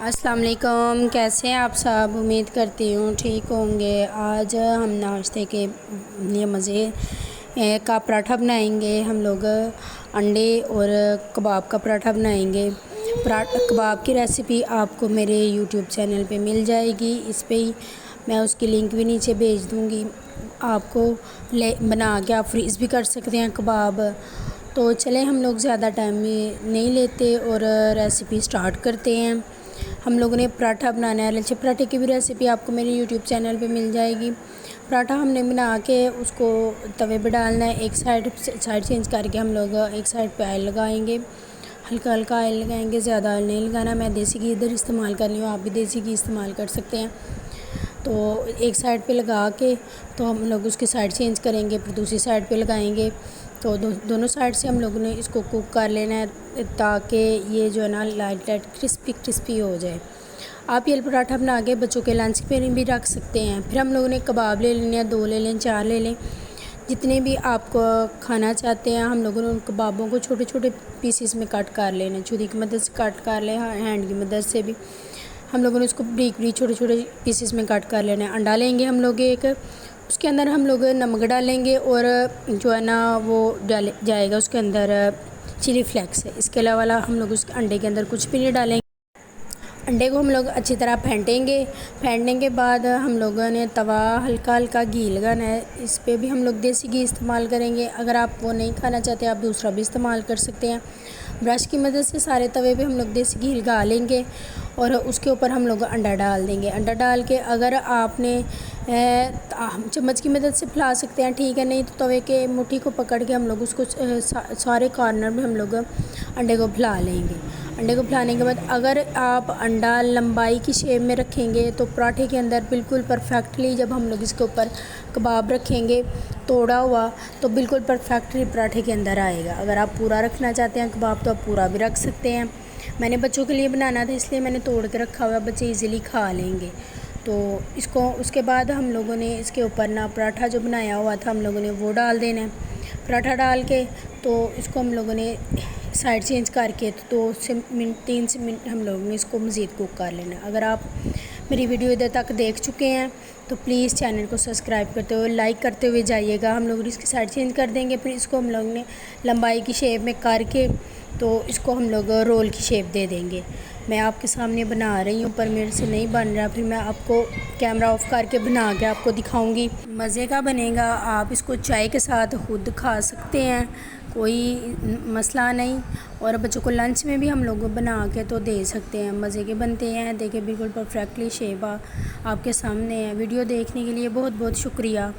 अस्सलाम वालेकुम। कैसे हैं आप सब? उम्मीद करती हूँ ठीक होंगे। आज हम नाश्ते के लिए मज़े का पराठा बनाएंगे। हम लोग अंडे और कबाब का पराठा बनाएंगे। कबाब की रेसिपी आपको मेरे यूट्यूब चैनल पे मिल जाएगी। इस पे ही मैं उसकी लिंक भी नीचे भेज दूँगी। आपको बना के आप फ्रीज़ भी कर सकते हैं कबाब। तो चले हम लोग ज़्यादा टाइम नहीं लेते और रेसिपी स्टार्ट करते हैं। हम लोगों ने पराठा बनाना है। लच्छे पराठे की भी रेसिपी आपको मेरे यूट्यूब चैनल पे मिल जाएगी। पराठा हमने बना के उसको तवे पे डालना है। एक साइड चेंज करके हम लोग एक साइड पे ऑयल लगाएंगे। हल्का हल्का ऑयल लगाएंगे, ज़्यादा ऑयल नहीं लगाना। मैं देसी घी इधर इस्तेमाल कर रही हूँ, आप भी देसी घी इस्तेमाल कर सकते हैं। तो एक साइड पे लगा के तो हम लोग उसकी साइड चेंज करेंगे, फिर दूसरी साइड पे लगाएंगे। तो दोनों साइड से हम लोगों ने इसको कुक कर लेना है ताकि ये जो है ना लाइट लाइट क्रिस्पी हो जाए। आप ये पराठा बना के बच्चों के लंच पे भी रख सकते हैं। फिर हम लोगों ने कबाब ले लेने हैं, 2 ले लें, 4 ले लें, जितने भी आप खाना चाहते हैं। हम लोगों ने उन कबाबों को छोटे छोटे पीसेस में कट कर लेना, छुरी की मदद से कट कर लें, हैंड की मदद से भी हम लोगों ने उसको ब्रीक छोटे छोटे पीसेस में कट कर लेना है। अंडा लेंगे हम लोग एक, उसके अंदर हम लोग नमक डालेंगे और जो है ना वो डाल जाएगा उसके अंदर चिली फ्लेक्स है। इसके अलावा हम लोग उस अंडे के अंदर कुछ भी नहीं डालेंगे। अंडे को हम लोग अच्छी तरह फेंटेंगे। फेंटने के बाद हम लोगों ने तवा हल्का हल्का घी लगाना है। इस पे भी हम लोग देसी घी इस्तेमाल करेंगे। अगर आप वो नहीं खाना चाहते आप दूसरा भी इस्तेमाल कर सकते हैं। ब्रश की मदद से सारे तवे पे हम लोग देसी घी लगा लेंगे और उसके ऊपर हम लोग अंडा डाल देंगे। अंडा डाल के अगर आपने चम्मच की मदद से फैला सकते हैं, ठीक है, नहीं तो तवे के मुट्ठी को पकड़ के हम लोग उसको सारे कॉर्नर में हम लोग अंडे को फैला लेंगे। अंडे को फैलाने के बाद अगर आप अंडा लंबाई की शेप में रखेंगे तो पराठे के अंदर बिल्कुल परफेक्टली, जब हम लोग इसके ऊपर कबाब रखेंगे तोड़ा हुआ, तो बिल्कुल परफेक्टली पराठे के अंदर आएगा। अगर आप पूरा रखना चाहते हैं कबाब तो आप पूरा भी रख सकते हैं। मैंने बच्चों के लिए बनाना था इसलिए मैंने तोड़ के रखा हुआ, बच्चे ईज़िली खा लेंगे। तो इसको उसके बाद हम लोगों ने इसके ऊपर ना पराठा जो बनाया हुआ था हम लोगों ने वो डाल देना है। पराठा डाल के तो इसको हम लोगों ने साइड चेंज करके तो 2 से 3 से मिनट हम लोगों ने इसको मज़ीद कुक कर लेना है। अगर आप मेरी वीडियो इधर तक देख चुके हैं तो प्लीज़ चैनल को सब्सक्राइब करते हुए लाइक करते हुए जाइएगा। हम लोग इसकी साइड चेंज कर देंगे। फिर इसको हम लोग ने लंबाई की शेप में करके तो इसको हम लोग रोल की शेप दे देंगे। मैं आपके सामने बना रही हूँ पर मेरे से नहीं बन रहा, फिर मैं आपको कैमरा ऑफ करके बना के आपको दिखाऊंगी। मज़े का बनेगा। आप इसको चाय के साथ खुद खा सकते हैं, कोई मसला नहीं। और बच्चों को लंच में भी हम लोग बना के तो दे सकते हैं। मज़े के बनते हैं। देखिए बिल्कुल परफेक्टली शेप आपके सामने है। वीडियो देखने के लिए बहुत बहुत शुक्रिया।